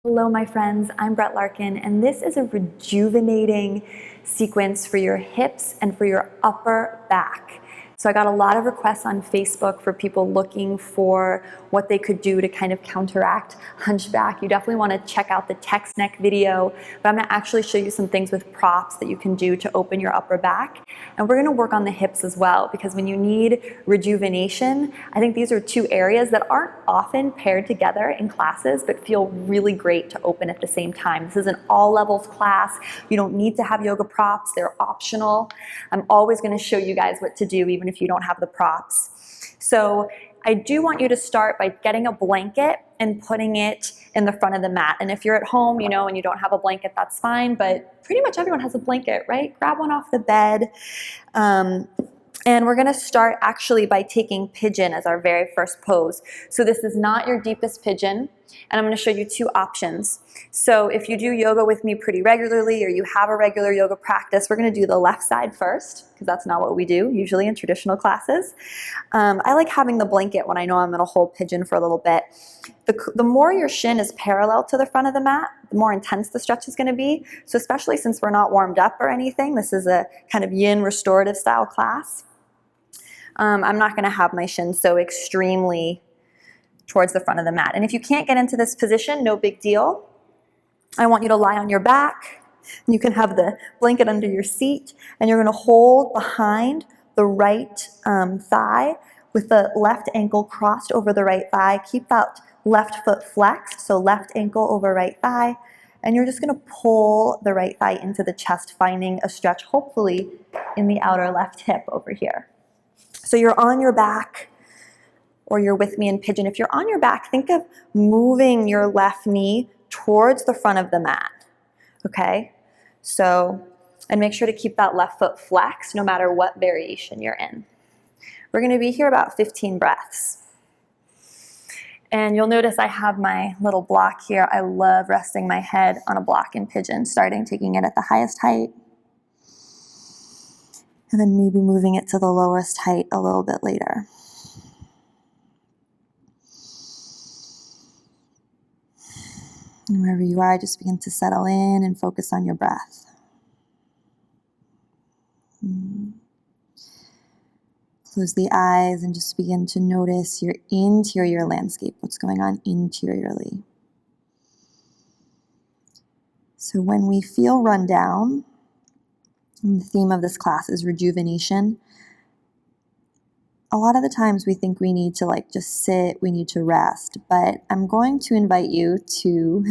Hello, my friends. I'm Brett Larkin, and this is a rejuvenating sequence for your hips and for your upper back. So I got a lot of requests on Facebook for people looking for what they could do to kind of counteract hunchback. You definitely want to check out the text neck video, but I'm going to actually show you some things with props that you can do to open your upper back. And we're going to work on the hips as well, because when you need rejuvenation, I think these are two areas that aren't often paired together in classes, but feel really great to open at the same time. This is an all levels class. You don't need to have yoga props. They're optional. I'm always going to show you guys what to do, even if you don't have the props. So I do want you to start by getting a blanket and putting it in the front of the mat. And if you're at home, and you don't have a blanket, that's fine, but pretty much everyone has a blanket, right? Grab one off the bed. And we're gonna start actually by taking pigeon as our very first pose. So this is not your deepest pigeon, and I'm gonna show you two options. So if you do yoga with me pretty regularly, or you have a regular yoga practice, we're gonna do the left side first, because that's not what we do usually in traditional classes. I like having the blanket when I know I'm gonna hold pigeon for a little bit. The more your shin is parallel to the front of the mat, the more intense the stretch is gonna be. So especially since we're not warmed up or anything, this is a kind of yin restorative style class. I'm not going to have my shin so extremely towards the front of the mat. And if you can't get into this position, no big deal. I want you to lie on your back. You can have the blanket under your seat, and you're going to hold behind the right thigh with the left ankle crossed over the right thigh. Keep that left foot flexed, so left ankle over right thigh. And you're just going to pull the right thigh into the chest, finding a stretch, hopefully, in the outer left hip over here. So you're on your back, or you're with me in pigeon. If you're on your back, think of moving your left knee towards the front of the mat, okay? So, and make sure to keep that left foot flexed no matter what variation you're in. We're gonna be here about 15 breaths. And you'll notice I have my little block here. I love resting my head on a block in pigeon, taking it at the highest height, and then maybe moving it to the lowest height a little bit later. And wherever you are, just begin to settle in and focus on your breath. Close the eyes and just begin to notice your interior landscape, what's going on interiorly. So when we feel run down, and the theme of this class is rejuvenation, a lot of the times we think we need to just sit, we need to rest, but I'm going to invite you to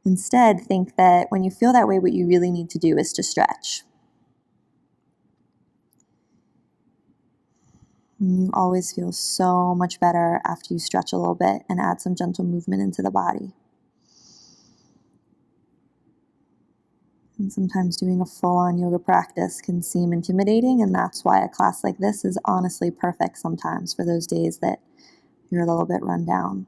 instead think that when you feel that way, what you really need to do is to stretch. You always feel so much better after you stretch a little bit and add some gentle movement into the body. And sometimes doing a full-on yoga practice can seem intimidating, and that's why a class like this is honestly perfect sometimes for those days that you're a little bit run down.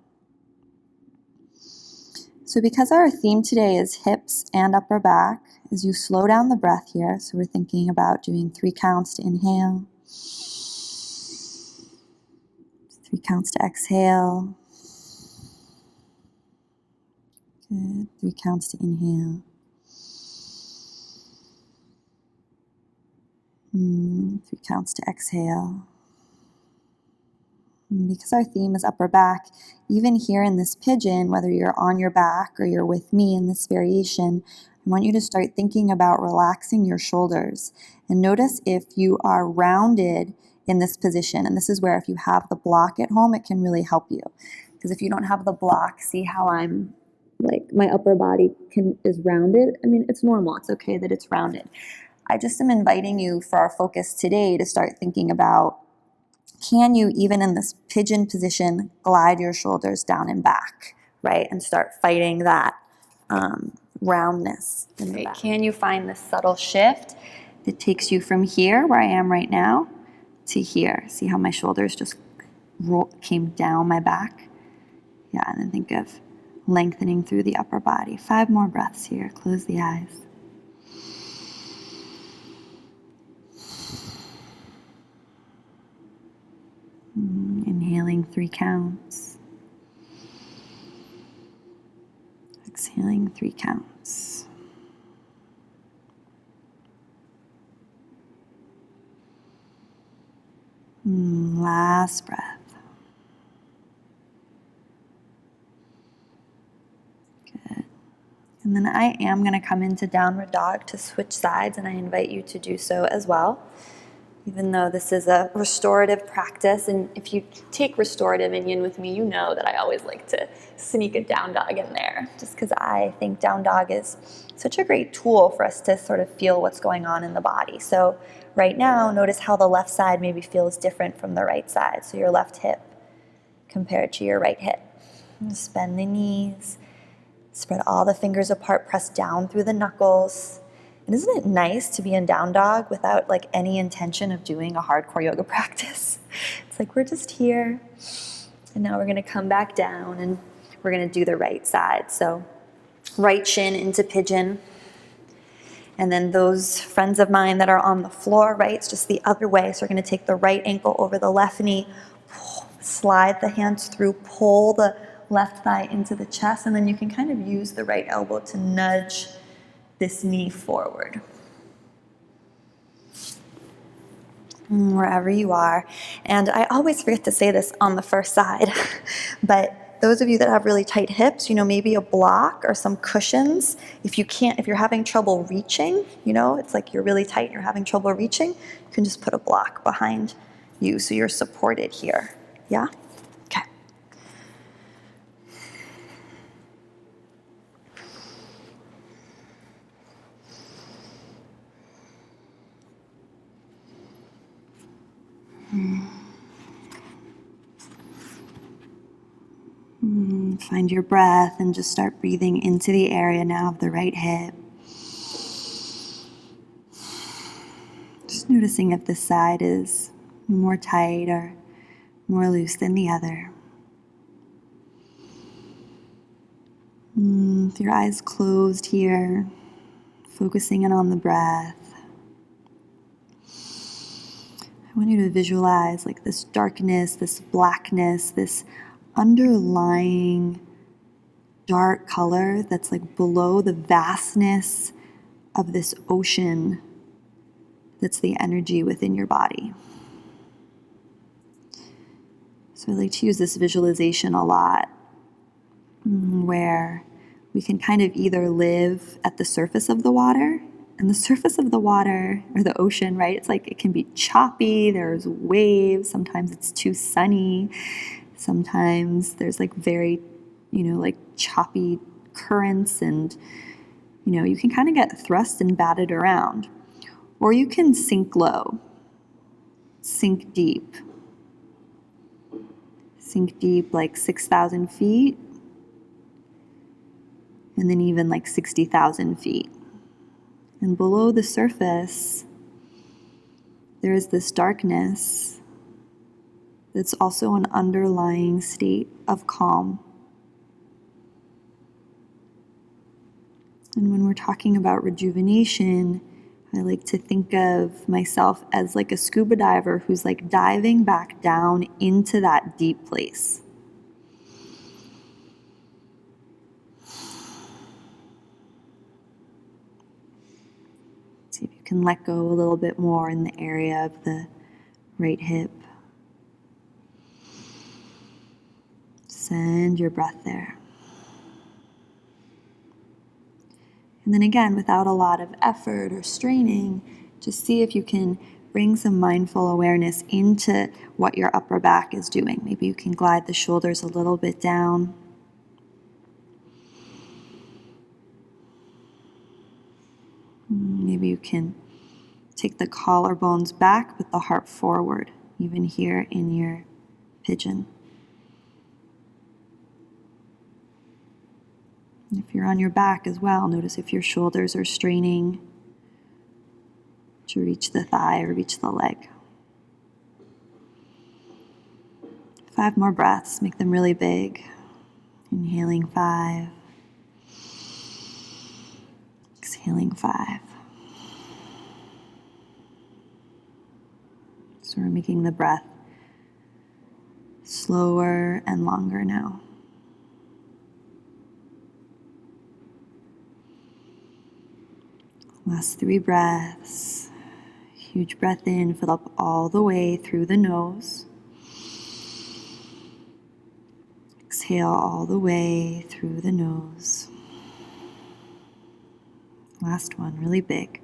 So because our theme today is hips and upper back, as you slow down the breath here, so we're thinking about doing 3 counts to inhale, 3 counts to exhale, good, 3 counts to inhale, 3 counts to exhale. And because our theme is upper back, even here in this pigeon, whether you're on your back or you're with me in this variation, I want you to start thinking about relaxing your shoulders. And notice if you are rounded in this position. And this is where if you have the block at home, it can really help you. Because if you don't have the block, see how I'm my upper body is rounded? I mean, it's normal. It's okay that it's rounded. I just am inviting you for our focus today to start thinking about, can you, even in this pigeon position, glide your shoulders down and back, right? And start fighting that roundness in the back. Can you find this subtle shift that takes you from here, where I am right now, to here? See how my shoulders just came down my back? Yeah, and then think of lengthening through the upper body. 5 more breaths here. Close the eyes. Inhaling 3 counts. Exhaling 3 counts. Last breath. Good. And then I am going to come into downward dog to switch sides, and I invite you to do so as well. Even though this is a restorative practice, and if you take restorative and yin with me, you know that I always like to sneak a down dog in there, just because I think down dog is such a great tool for us to sort of feel what's going on in the body. So right now, notice how the left side maybe feels different from the right side. So your left hip compared to your right hip. Just bend the knees, spread all the fingers apart, press down through the knuckles. And isn't it nice to be in down dog without like any intention of doing a hardcore yoga practice? It's like we're just here, and now we're gonna come back down and we're gonna do the right side. So right shin into pigeon. And then those friends of mine that are on the floor, right, it's just the other way. So we're gonna take the right ankle over the left knee, slide the hands through, pull the left thigh into the chest, and then you can kind of use the right elbow to nudge this knee forward. Wherever you are. And I always forget to say this on the first side, but those of you that have really tight hips, maybe a block or some cushions. If you're having trouble reaching, it's like you're really tight and you're having trouble reaching, you can just put a block behind you so you're supported here. Yeah? Okay. Find your breath and just start breathing into the area now of the right hip. Just noticing if this side is more tight or more loose than the other. With your eyes closed here, focusing in on the breath. I want you to visualize like this darkness, this blackness, this underlying dark color that's like below the vastness of this ocean that's the energy within your body. So I like to use this visualization a lot, where we can kind of either live at the surface of the water, and the surface of the water, or the ocean, right? It's like it can be choppy, there's waves, sometimes it's too sunny, sometimes there's like very, like choppy currents, and, you can kind of get thrust and batted around. Or you can sink low, sink deep like 6,000 feet, and then even like 60,000 feet. And below the surface, there is this darkness that's also an underlying state of calm. And when we're talking about rejuvenation, I like to think of myself as like a scuba diver who's like diving back down into that deep place. See if you can let go a little bit more in the area of the right hip. Send your breath there. And then again, without a lot of effort or straining, just see if you can bring some mindful awareness into what your upper back is doing. Maybe you can glide the shoulders a little bit down. Maybe you can take the collarbones back with the heart forward, even here in your pigeon. If you're on your back as well, notice if your shoulders are straining to reach the thigh or reach the leg. 5 more breaths, make them really big. Inhaling 5. Exhaling 5. So we're making the breath slower and longer now. Last 3 breaths. Huge breath in, fill up all the way through the nose. Exhale all the way through the nose. Last one, really big.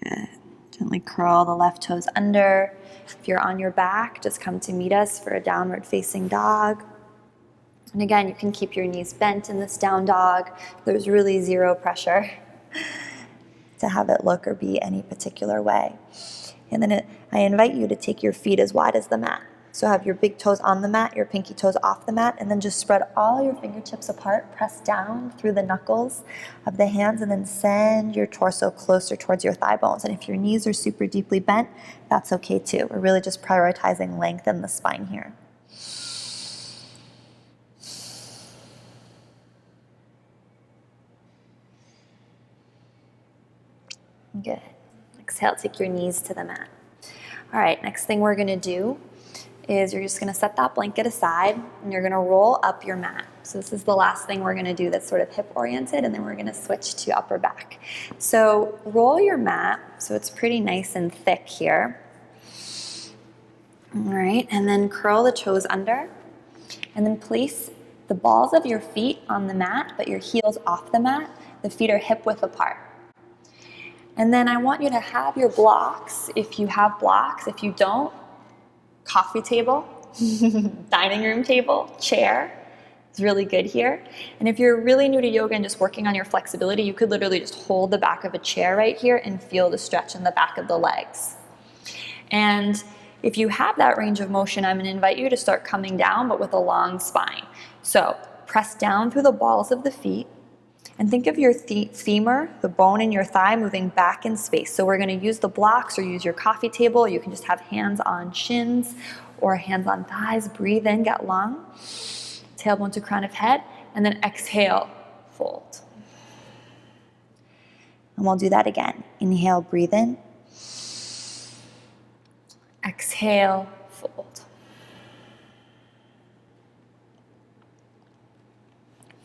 Good. Gently curl the left toes under. If you're on your back, just come to meet us for a downward facing dog. And again, you can keep your knees bent in this down dog. There's really zero pressure to have it look or be any particular way. And then I invite you to take your feet as wide as the mat. So have your big toes on the mat, your pinky toes off the mat, and then just spread all your fingertips apart, press down through the knuckles of the hands, and then send your torso closer towards your thigh bones. And if your knees are super deeply bent, that's okay too. We're really just prioritizing length in the spine here. Good. Exhale, take your knees to the mat. All right, next thing we're gonna do is you're just gonna set that blanket aside and you're gonna roll up your mat. So this is the last thing we're gonna do that's sort of hip oriented, and then we're gonna switch to upper back. So roll your mat so it's pretty nice and thick here. All right, and then curl the toes under, and then place the balls of your feet on the mat, but your heels off the mat. The feet are hip width apart. And then I want you to have your blocks, if you have blocks. If you don't, coffee table, dining room table, chair is really good here. And if you're really new to yoga and just working on your flexibility, you could literally just hold the back of a chair right here and feel the stretch in the back of the legs. And if you have that range of motion, I'm going to invite you to start coming down, but with a long spine. So press down through the balls of the feet. And think of your femur, the bone in your thigh, moving back in space. So we're going to use the blocks or use your coffee table. You can just have hands on shins or hands on thighs. Breathe in, get long. Tailbone to crown of head. And then exhale, fold. And we'll do that again. Inhale, breathe in. Exhale, fold.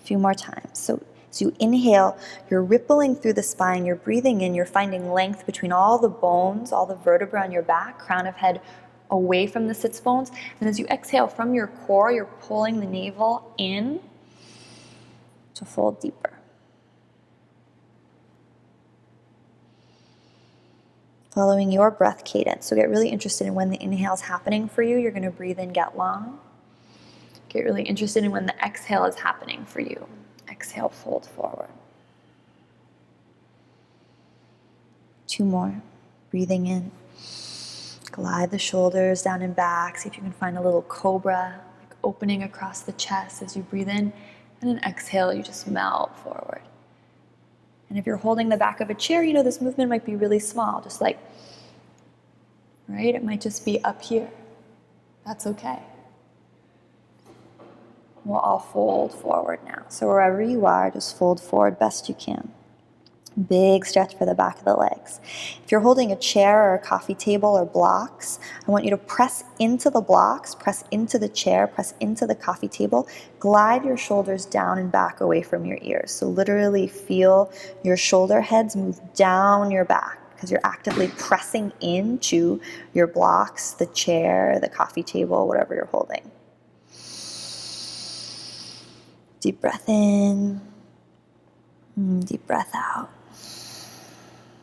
A few more times. So you inhale, you're rippling through the spine, you're breathing in, you're finding length between all the bones, all the vertebrae on your back, crown of head away from the sits bones. And as you exhale from your core, you're pulling the navel in to fold deeper. Following your breath cadence. So get really interested in when the inhale is happening for you. You're going to breathe in, get long. Get really interested in when the exhale is happening for you. Exhale, fold forward. 2 more. Breathing in. Glide the shoulders down and back. See if you can find a little cobra, like opening across the chest as you breathe in. And then exhale, you just melt forward. And if you're holding the back of a chair, you know this movement might be really small, just like, right? It might just be up here. That's okay. We'll all fold forward now. So wherever you are, just fold forward best you can. Big stretch for the back of the legs. If you're holding a chair or a coffee table or blocks, I want you to press into the blocks, press into the chair, press into the coffee table. Glide your shoulders down and back away from your ears. So literally feel your shoulder heads move down your back because you're actively pressing into your blocks, the chair, the coffee table, whatever you're holding. Deep breath in, deep breath out.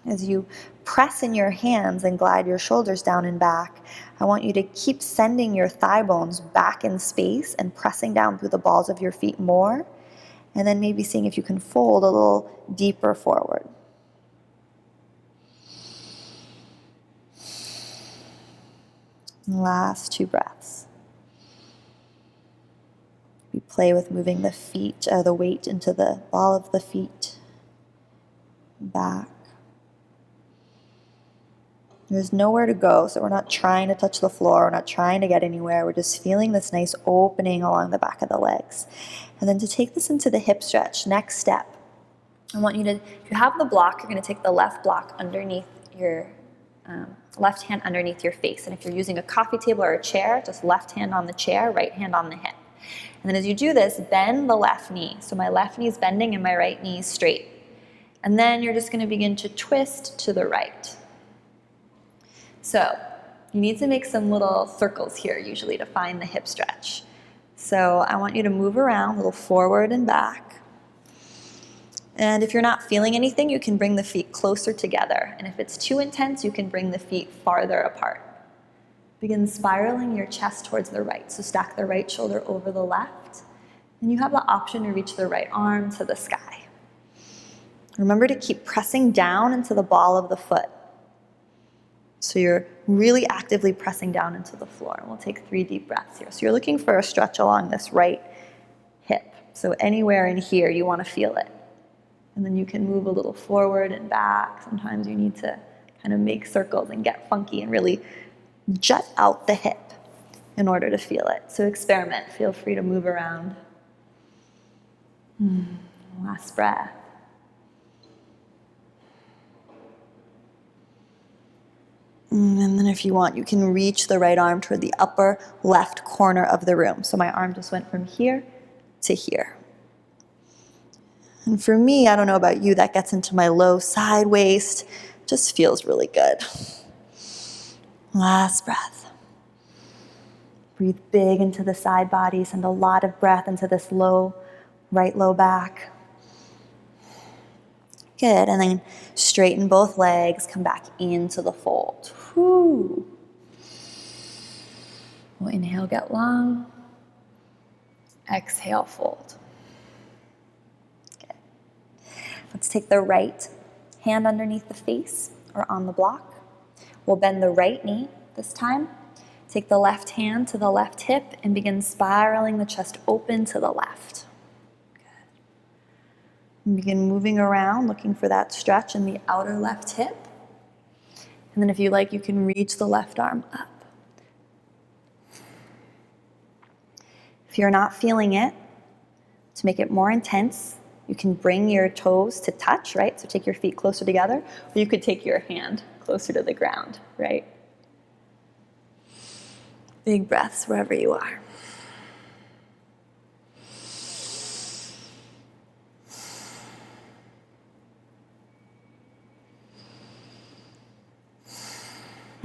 As you press in your hands and glide your shoulders down and back, I want you to keep sending your thigh bones back in space and pressing down through the balls of your feet more, and then maybe seeing if you can fold a little deeper forward. Last 2 breaths. We play with moving the feet, the weight into the ball of the feet, back. There's nowhere to go, so we're not trying to touch the floor, we're not trying to get anywhere, we're just feeling this nice opening along the back of the legs. And then to take this into the hip stretch, next step, I want you to, if you have the block, you're going to take the left block underneath your left hand underneath your face. And if you're using a coffee table or a chair, just left hand on the chair, right hand on the hip. And then as you do this, bend the left knee. So my left knee is bending and my right knee is straight. And then you're just going to begin to twist to the right. So you need to make some little circles here usually to find the hip stretch. So I want you to move around a little forward and back. And if you're not feeling anything, you can bring the feet closer together. And if it's too intense, you can bring the feet farther apart. Begin spiraling your chest towards the right. So stack the right shoulder over the left. And you have the option to reach the right arm to the sky. Remember to keep pressing down into the ball of the foot. So you're really actively pressing down into the floor. We'll take 3 deep breaths here. So you're looking for a stretch along this right hip. So anywhere in here, you want to feel it. And then you can move a little forward and back. Sometimes you need to kind of make circles and get funky and really jut out the hip in order to feel it. So experiment. Feel free to move around. Last breath. And then if you want, you can reach the right arm toward the upper left corner of the room. So my arm just went from here to here. And for me, I don't know about you, that gets into my low side waist. Just feels really good. Last breath. Breathe big into the side body. Send a lot of breath into this right low back. Good, and then straighten both legs, come back into the fold. Whew. We'll inhale, get long. Exhale, fold. Good. Let's take the right hand underneath the face or on the block. We'll bend the right knee this time. Take the left hand to the left hip and begin spiraling the chest open to the left. And begin moving around, looking for that stretch in the outer left hip. And then if you like, you can reach the left arm up. If you're not feeling it, to make it more intense, you can bring your toes to touch, right? So take your feet closer together, or you could take your hand closer to the ground, right? Big breaths wherever you are.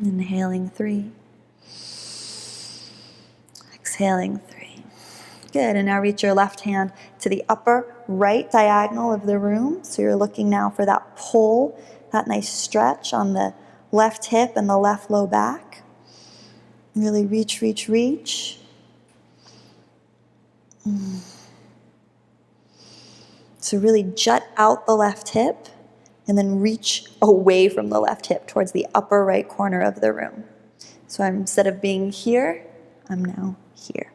Inhaling 3. Exhaling 3. Good, and now reach your left hand to the upper right diagonal of the room. So you're looking now for that pull, that nice stretch on the left hip and the left low back. Really reach, reach, reach. So really jut out the left hip. And then reach away from the left hip towards the upper right corner of the room. So instead of being here, I'm now here.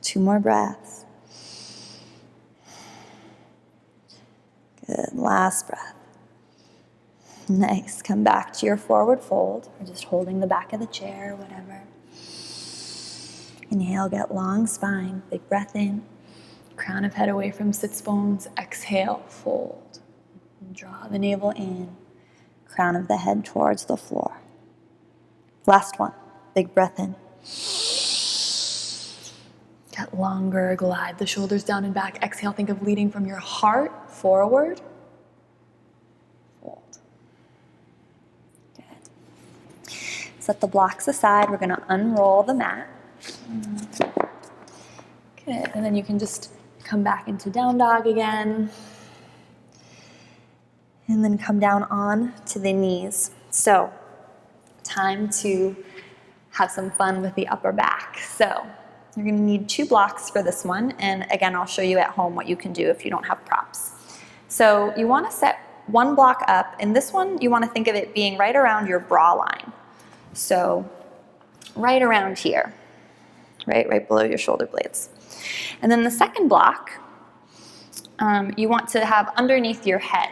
2 more breaths. Good, last breath. Nice, come back to your forward fold, or just holding the back of the chair, whatever. Inhale, get long spine, big breath in. Crown of head away from sits bones. Exhale, fold. Draw the navel in. Crown of the head towards the floor. Last one. Big breath in. Get longer. Glide the shoulders down and back. Exhale. Think of leading from your heart forward. Fold. Good. Set the blocks aside. We're going to unroll the mat. Good. And then you can just come back into down dog again. And then come down on to the knees. So, time to have some fun with the upper back. So, you're going to need 2 blocks for this one. And again, I'll show you at home what you can do if you don't have props. So, you want to set 1 block up. And this one, you want to think of it being right around your bra line. So, right around here. Right below your shoulder blades. And then the second block, you want to have underneath your head.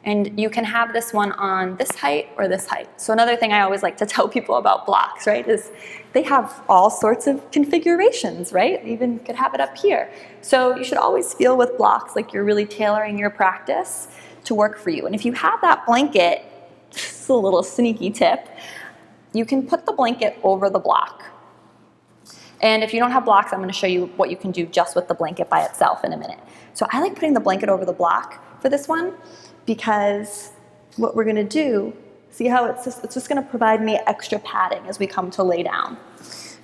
And you can have this one on this height or this height. So another thing I always like to tell people about blocks, right, is they have all sorts of configurations, right? You even could have it up here. So you should always feel with blocks like you're really tailoring your practice to work for you. And if you have that blanket, this is a little sneaky tip, you can put the blanket over the block. And if you don't have blocks, I'm going to show you what you can do just with the blanket by itself in a minute. So I like putting the blanket over the block for this one because what we're going to do, see how it's just going to provide me extra padding as we come to lay down.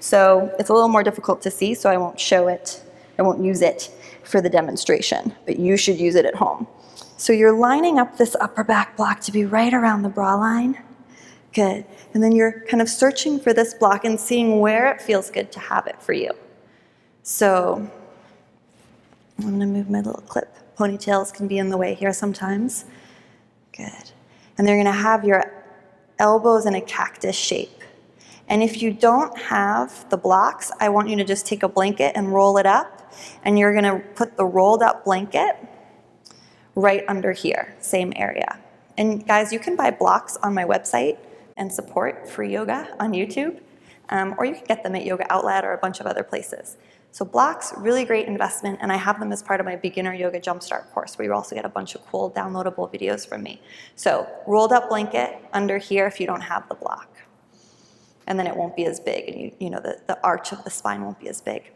So it's a little more difficult to see, so I won't show it, I won't use it for the demonstration, but you should use it at home. So you're lining up this upper back block to be right around the bra line. Good. And then you're kind of searching for this block and seeing where it feels good to have it for you. So I'm going to move my little clip. Ponytails can be in the way here sometimes. Good. And they're going to have your elbows in a cactus shape. And if you don't have the blocks, I want you to just take a blanket and roll it up. And you're going to put the rolled up blanket right under here, same area. And guys, you can buy blocks on my website and support free yoga on YouTube, or you can get them at Yoga Outlet or a bunch of other places. So blocks, really great investment, and I have them as part of my beginner yoga jumpstart course, where you also get a bunch of cool downloadable videos from me. So rolled up blanket under here if you don't have the block. And then it won't be as big, and you know the arch of the spine won't be as big.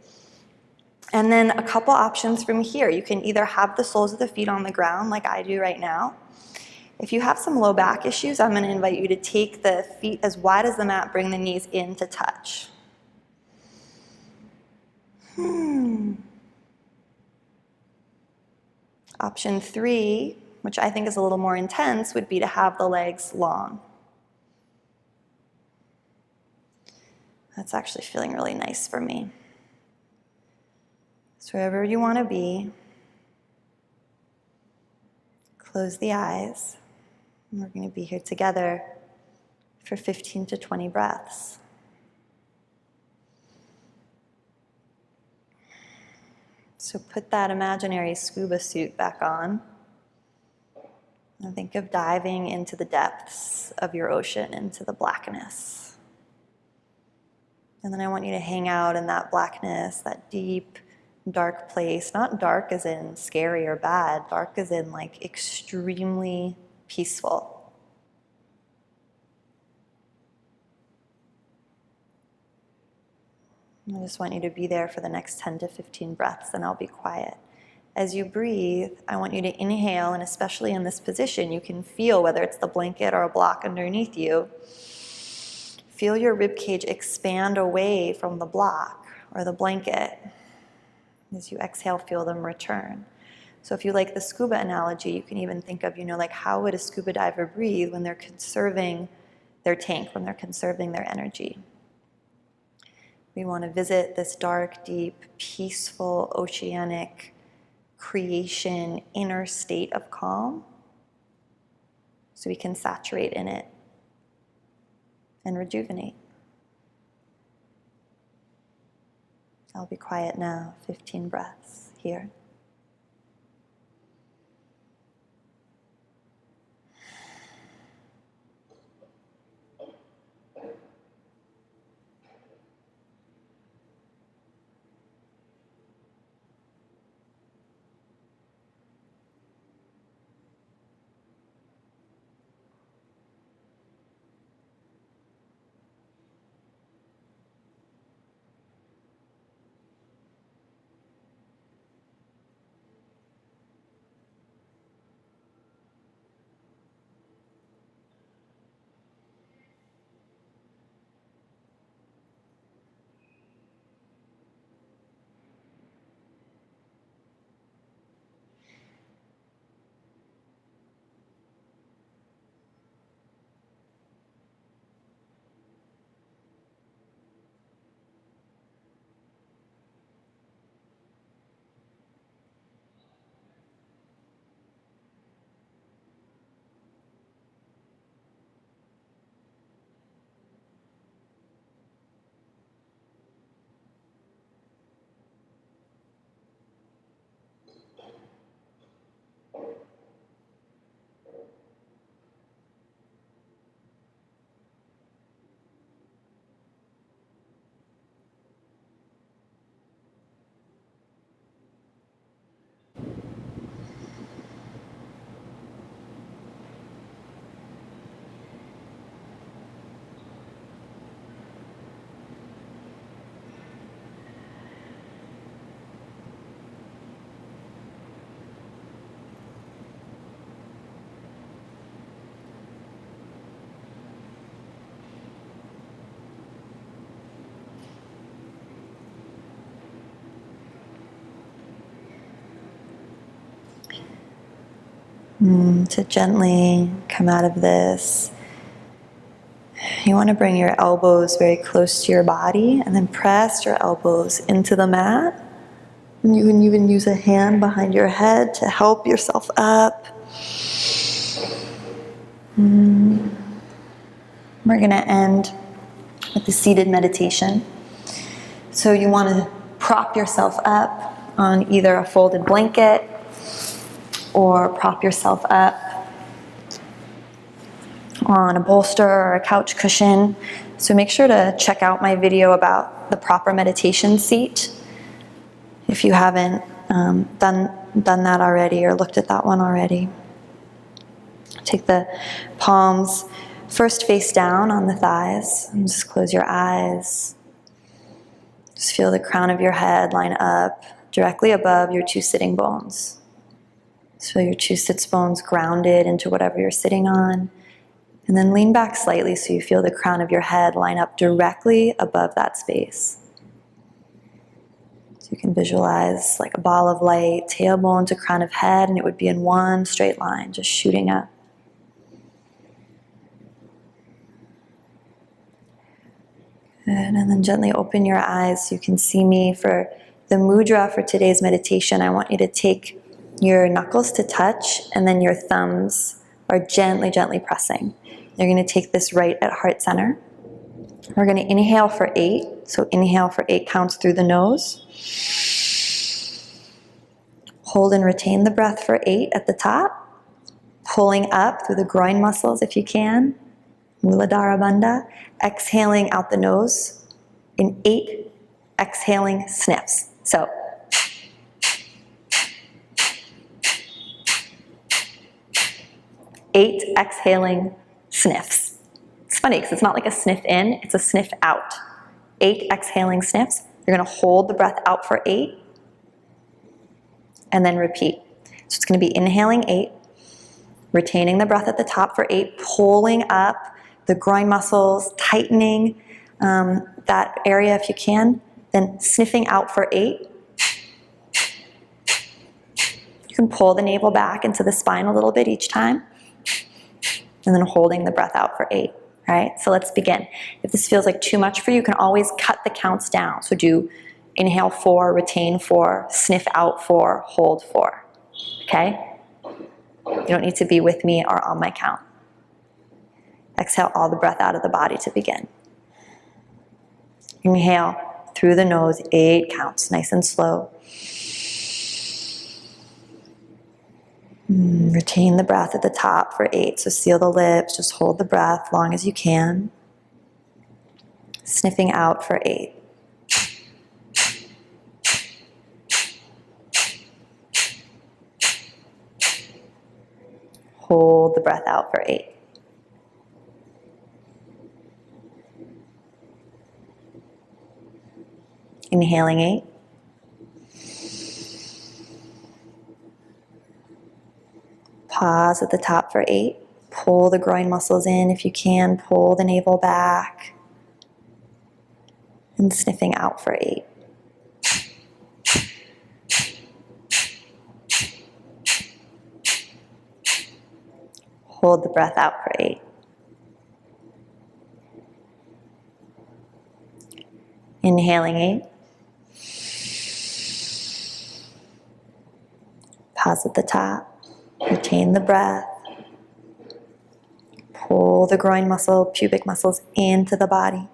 And then a couple options from here. You can either have the soles of the feet on the ground like I do right now. If you have some low back issues, I'm going to invite you to take the feet as wide as the mat, bring the knees in to touch. Option 3, which I think is a little more intense, would be to have the legs long. That's actually feeling really nice for me. So wherever you want to be, close the eyes. And we're going to be here together for 15 to 20 breaths. So put that imaginary scuba suit back on. And think of diving into the depths of your ocean, into the blackness. And then I want you to hang out in that blackness, that deep, dark place. Not dark as in scary or bad, dark as in like extremely peaceful. I just want you to be there for the next 10 to 15 breaths, and I'll be quiet. As you breathe, I want you to inhale, and especially in this position, you can feel whether it's the blanket or a block underneath you. Feel your rib cage expand away from the block or the blanket. As you exhale, feel them return. So if you like the scuba analogy, you can even think of, like how would a scuba diver breathe when they're conserving their tank, when they're conserving their energy. We want to visit this dark, deep, peaceful, oceanic creation, inner state of calm, so we can saturate in it and rejuvenate. I'll be quiet now, 15 breaths here. To gently come out of this, you want to bring your elbows very close to your body and then press your elbows into the mat. And you can even use a hand behind your head to help yourself up. We're going to end with the seated meditation. So you want to prop yourself up on either a folded blanket or prop yourself up on a bolster or a couch cushion. So make sure to check out my video about the proper meditation seat if you haven't done that already or looked at that one already. Take the palms first face down on the thighs and just close your eyes. Just feel the crown of your head line up directly above your two sitting bones. So your two sits bones grounded into whatever you're sitting on. And then lean back slightly so you feel the crown of your head line up directly above that space. So you can visualize like a ball of light, tailbone to crown of head, and it would be in one straight line, just shooting up. Good, and then gently open your eyes so you can see me. For the mudra for today's meditation, I want you to take your knuckles to touch, and then your thumbs are gently, gently pressing. You're going to take this right at heart center. We're going to inhale for 8. So inhale for 8 counts through the nose. Hold and retain the breath for 8 at the top. Pulling up through the groin muscles if you can. Muladhara Bandha. Exhaling out the nose in 8 exhaling sniffs. So 8 exhaling sniffs. It's funny because it's not like a sniff in, it's a sniff out. 8 exhaling sniffs. You're going to hold the breath out for 8 and then repeat. So it's going to be inhaling 8, retaining the breath at the top for 8, pulling up the groin muscles, tightening that area if you can, then sniffing out for 8. You can pull the navel back into the spine a little bit each time. And then holding the breath out for 8. All right, so let's begin. If this feels like too much for you, you can always cut the counts down. So do inhale 4, retain 4, sniff out 4, hold 4. Okay? You don't need to be with me or on my count. Exhale all the breath out of the body to begin. Inhale through the nose, 8 counts, nice and slow. Retain the breath at the top for 8. So seal the lips, just hold the breath long as you can. Sniffing out for 8. Hold the breath out for 8. Inhaling 8. Pause at the top for 8. Pull the groin muscles in if you can. Pull the navel back. And sniffing out for 8. Hold the breath out for 8. Inhaling 8. Pause at the top. Retain the breath. Pull the groin muscle, pubic muscles into the body.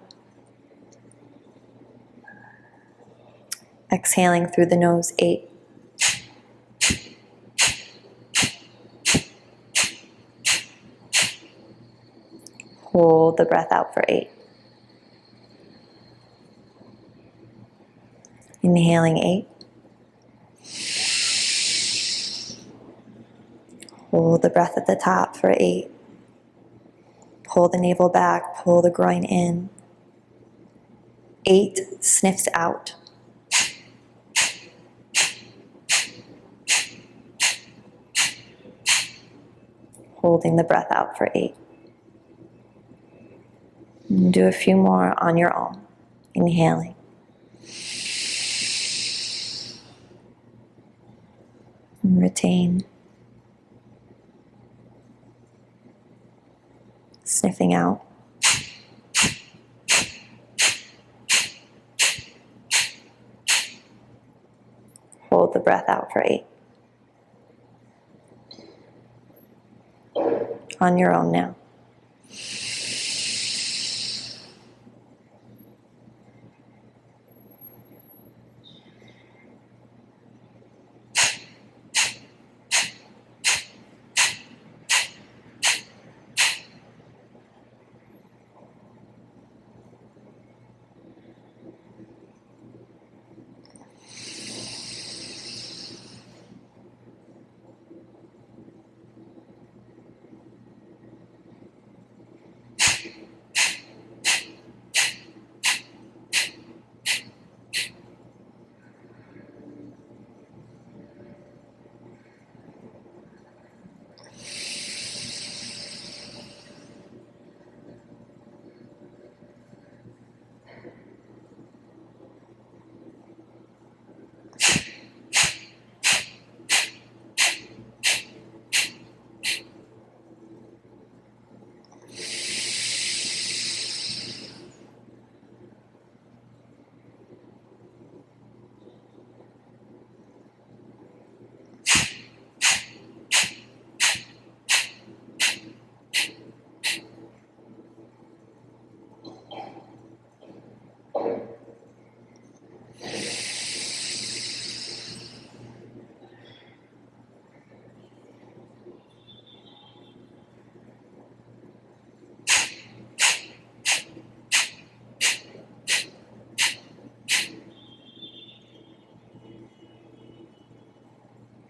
Exhaling through the nose, 8. Hold the breath out for 8. Inhaling 8. Hold the breath at the top for 8. Pull the navel back, pull the groin in. 8 sniffs out. Holding the breath out for 8. And do a few more on your own. Inhaling. And retain. Sniffing out. Hold the breath out for 8. On your own now.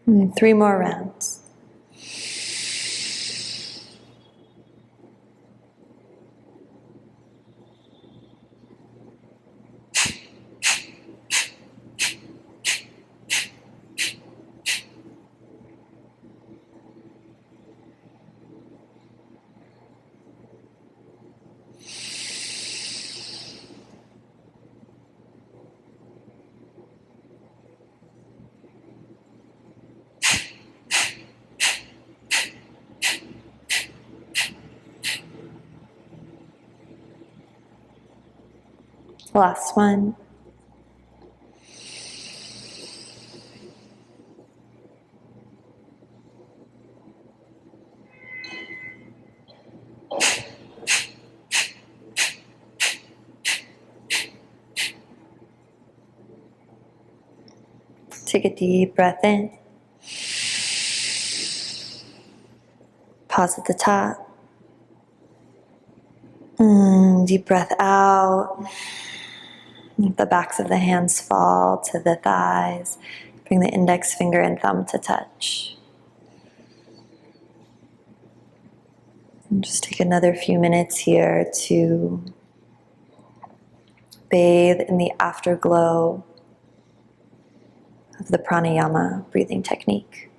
And 3 more rounds. Last one. Take a deep breath in. Pause at the top. Deep breath out. Let the backs of the hands fall to the thighs. Bring the index finger and thumb to touch. And just take another few minutes here to bathe in the afterglow of the pranayama breathing technique.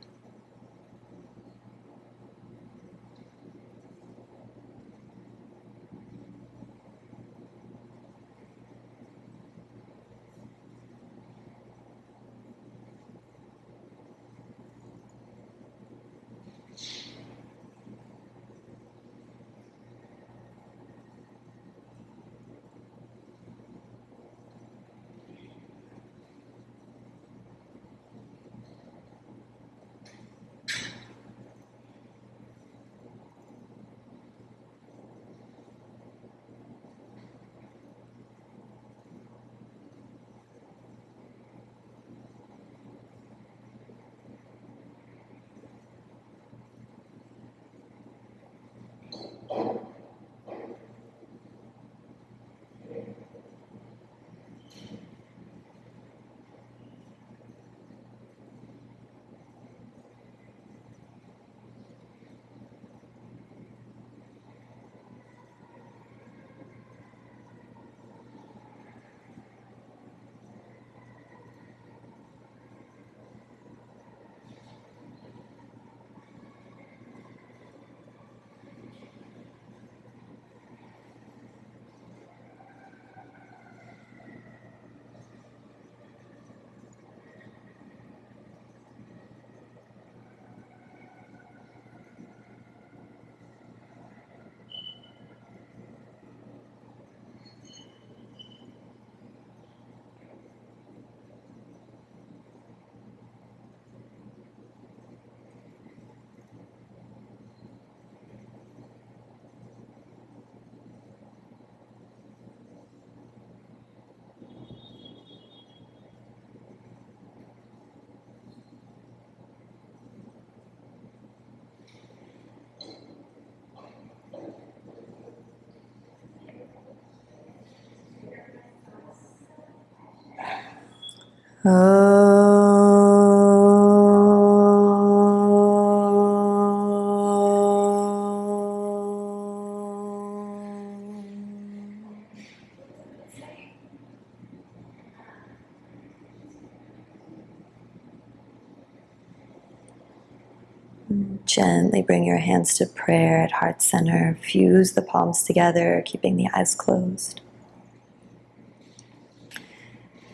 Gently bring your hands to prayer at heart center. Fuse the palms together, keeping the eyes closed.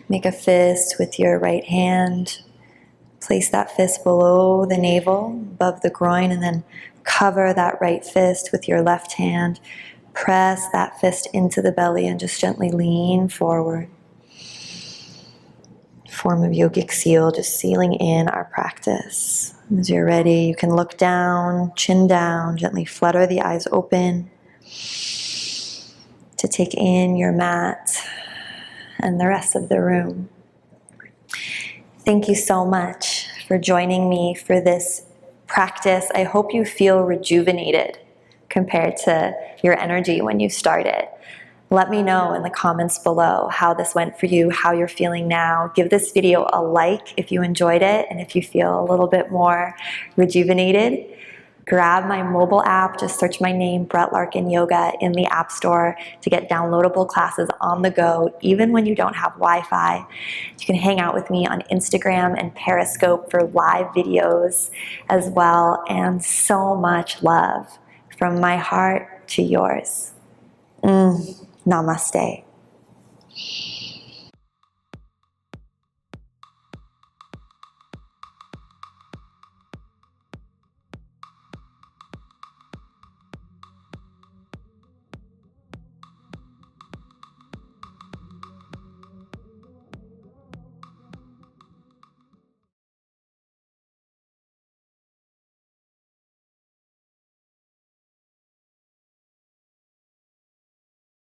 Make a fist with your right hand. Place that fist below the navel, above the groin, and then cover that right fist with your left hand. Press that fist into the belly and just gently lean forward. Form of yogic seal, just sealing in our practice. As you're ready, you can look down, chin down, gently flutter the eyes open to take in your mat and the rest of the room. Thank you so much for joining me for this practice. I hope you feel rejuvenated compared to your energy when you started. Let me know in the comments below how this went for you, how you're feeling now. Give this video a like if you enjoyed it and if you feel a little bit more rejuvenated. Grab my mobile app, just search my name, Brett Larkin Yoga, in the App Store to get downloadable classes on the go, even when you don't have Wi-Fi. You can hang out with me on Instagram and Periscope for live videos as well, and so much love from my heart to yours. Namaste.